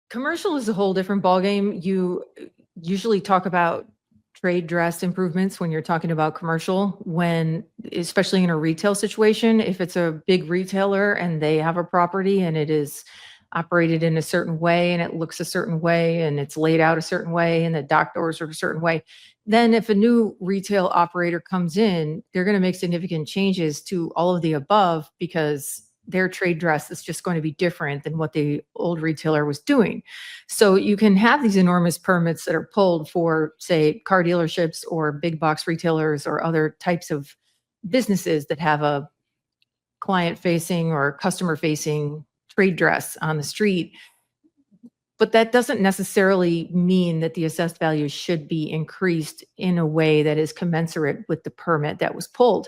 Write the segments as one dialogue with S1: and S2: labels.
S1: Commercial is a whole different ballgame. You usually talk about trade dress improvements when you're talking about commercial, when, especially in a retail situation, if it's a big retailer and they have a property and it is operated in a certain way and it looks a certain way and it's laid out a certain way and the dock doors are a certain way, then if a new retail operator comes in, they're going to make significant changes to all of the above because their trade dress is just going to be different than what the old retailer was doing. So you can have these enormous permits that are pulled for, say, car dealerships or big box retailers or other types of businesses that have a client facing or customer facing trade dress on the street. But that doesn't necessarily mean that the assessed value should be increased in a way that is commensurate with the permit that was pulled.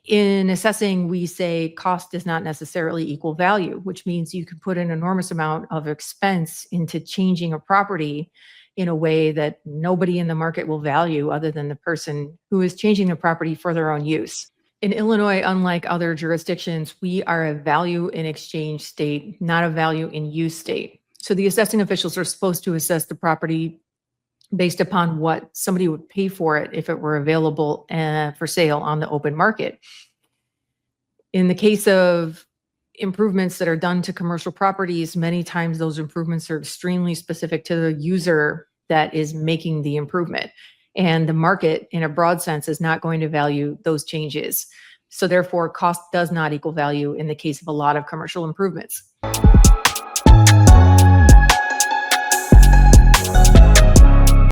S1: In assessing, we say cost does not necessarily equal value, which means you can put an enormous amount of expense into changing a property in a way that nobody in the market will value other than the person who is changing the property for their own use. In Illinois, unlike other jurisdictions, we are a value in exchange state, not a value in use state. So the assessing officials are supposed to assess the property based upon what somebody would pay for it if it were available for sale on the open market. In the case of improvements that are done to commercial properties, many times those improvements are extremely specific to the user that is making the improvement. And the market, in a broad sense, is not going to value those changes. So therefore, cost does not equal value in the case of a lot of commercial improvements.